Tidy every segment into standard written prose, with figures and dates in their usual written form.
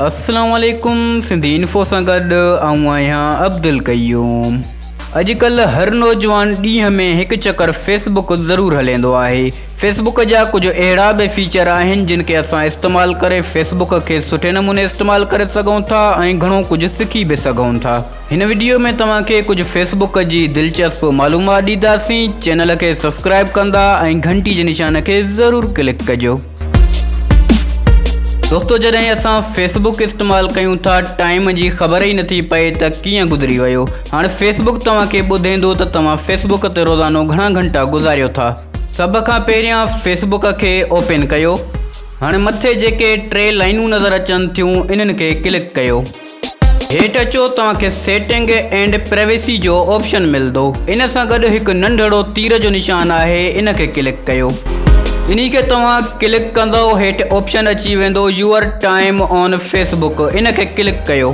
अस्सलाम वालेकुम सिंधी इन्फो सां गॾु आऊं आहियां अब्दुल क़यूम। अॼुकल्ह हर नौजवान ॾींहं में हिकु चकर फेसबुक ज़रूरु हलाईंदो आहे। फेसबुक जा कुझु अहिड़ा बि फीचर आहिनि जिन खे असां इस्तेमालु करे फेसबुक खे सुठे नमूने इस्तेमालु करे सघूं था ऐं घणो कुझु सिखी बि सघूं था। हिन वीडियो में तव्हांखे कुझु फेसबुक जी दिलचस्प मालूमात ॾींदासीं। चैनल खे सब्सक्राइब कंदा ऐं घंटी जे निशान खे ज़रूरु क्लिक कजो। दोस्तों, जॾहिं असां फेसबुक इस्तेमालु कयूं था टाइम जी ख़बर ई नथी पए त कीअं गुज़री वियो। हाणे फेसबुक तव्हांखे ॿुधाईंदो त तव्हां फेसबुक ते रोज़ानो घणा घंटा गुज़ारियो था। सभ खां पहिरियां फेसबुक खे ओपन कयो। हाणे मथे जेके 3 लाइनूं नज़र अचनि थियूं इन्हनि खे क्लिक कयो। हेठि अचो, तव्हांखे सेटिंग एंड प्राइवेसी जो ऑप्शन मिलंदो। इन सां गॾु हिकु नंढड़ो तीर जो निशान आहे, इन खे क्लिक कयो। इन्ही खे तव्हां क्लिक कंदो, हेठि ऑप्शन अची वेंदो यूअर टाइम ऑन फेसबुक, इन खे क्लिक कयो।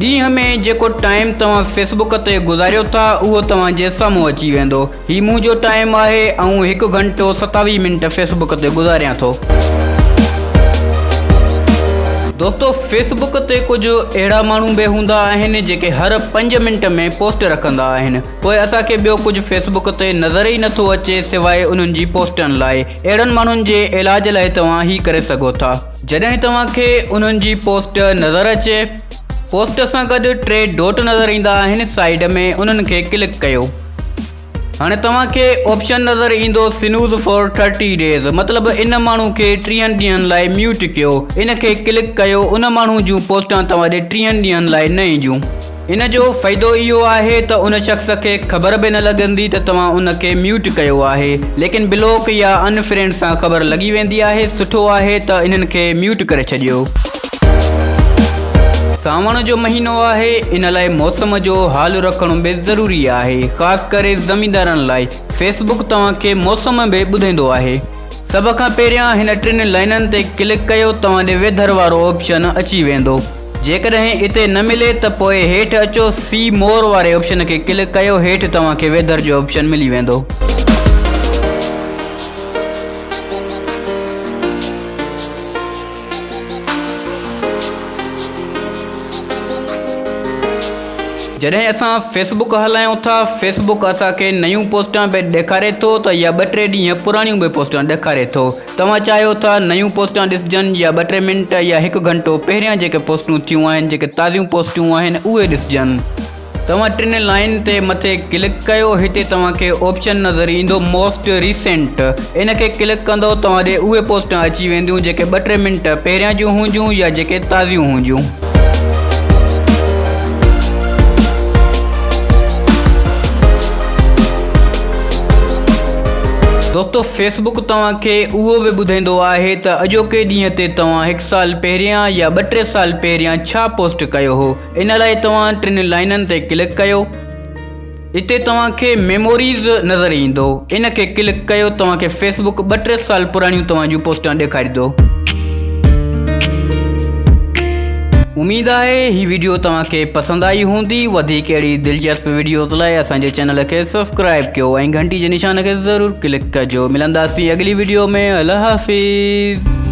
ॾींहं में जेको टाइम तव्हां फेसबुक ते गुज़ारियो था उहो तव्हांजे साम्हूं अची वेंदो। हीउ मुंहिंजो टाइम आहे ऐं 1 घंटो 27 मिंट फेसबुक ते गुज़ारियां थो। दोस्तों, फेसबुक ते कुझु अहिड़ा माण्हू बि हूंदा आहिनि जेके हर 5 मिंट में पोस्ट रखंदा आहिनि। पोइ असांखे ॿियो कुझु फेसबुक ते नज़र ई नथो अचे सवाइ उन्हनि जी पोस्टनि लाइ। अहिड़नि माण्हुनि जे इलाज लाइ तव्हां ही करे सघो था। जॾहिं तव्हांखे उन्हनि जी पोस्ट नज़र अचे, पोस्ट सां गॾु 3 डॉट नज़र ईंदा आहिनि साइड में, उन्हनि खे क्लिक कयो। हाणे तव्हांखे ऑप्शन नज़र ईंदो स्नूज़ फॉर 30 डेज़, मतिलबु इन माण्हू खे 30 ॾींहंनि लाइ म्यूट कयो। इन खे क्लिक कयो। उन माण्हू जूं पोस्टां तव्हांजे 30 ॾींहंनि लाइ न ईंदियूं। इन जो फ़ाइदो इहो आहे त उन शख़्स खे ख़बर बि न लॻंदी त तव्हां उन खे म्यूट कयो आहे, लेकिन ब्लॉक या अनफ्रेंड सां ख़बर लॻी वेंदी आहे। सुठो आहे त इन्हनि खे म्यूट करे छॾियो। सावण जो महीनो आहे, इन लाइ मौसम जो हाल रखणु बि ज़रूरी आहे, ख़ासि करे ज़मींदारनि लाइ। फेसबुक तव्हांखे मौसम बि ॿुधाईंदो आहे। सभ खां पहिरियां हिन 3 लाइननि ते क्लिक कयो, तव्हांजे वेदर वारो ऑप्शन अची वेंदो। जेकॾहिं इते न मिले त पोइ हेठि अचो, सी मोर वारे ऑप्शन खे क्लिक कयो। हेठि तव्हांखे वेदर जो ऑप्शन मिली वेंदो। जॾहिं असां फेसबुक हलायूं था, फेसबुक असांखे नयूं पोस्टां बि ॾेखारे थो त या 2-3 ॾींहं पुराणियूं बि पोस्टां ॾेखारे थो। तव्हां चाहियो था नयूं पोस्टां ॾिसजनि या 2-3 मिंट या 1 घंटो पहिरियां जेके पोस्टूं थियूं आहिनि, जेके ताज़ियूं पोस्टूं आहिनि, उहे ॾिसजनि। तव्हां 3 लाइन ते मथे क्लिक कयो। हिते तव्हांखे ऑप्शन नज़र ईंदो मोस्ट रीसेंट, इन खे क्लिक कंदो, तव्हांजे उहे पोस्टां अची वेंदियूं जेके 2-3 मिंट पहिरियां जूं हूंदियूं या जेके ताज़ियूं हूंदियूं। दोस्तों, फेसबुक तव्हांखे उहो बि ॿुधाईंदो आहे त अॼोके ॾींहं ते तव्हां 1 साल पहिरियां या 2-3 साल पहिरियां छा पोस्ट कयो हो। इन लाइ तव्हां 3 लाइननि ते क्लिक कयो। हिते तव्हांखे मेमोरीज़ नज़र ईंदो, इन खे क्लिक कयो। तव्हांखे फेसबुक 2-3 साल पुराणियूं तव्हांजूं पोस्टां ॾेखारींदो। उम्मीद आहे ही वीडियो तव्हांखे पसंदि आई हूंदी। वधीक अहिड़ी दिलचस्प वीडियोज़ लाइ असांजे चैनल खे सब्सक्राइब कयो ऐं घंटी जे निशान खे ज़रूरु क्लिक कजो। मिलंदासीं अगली वीडियो में। अल्लाह हाफ़िज़।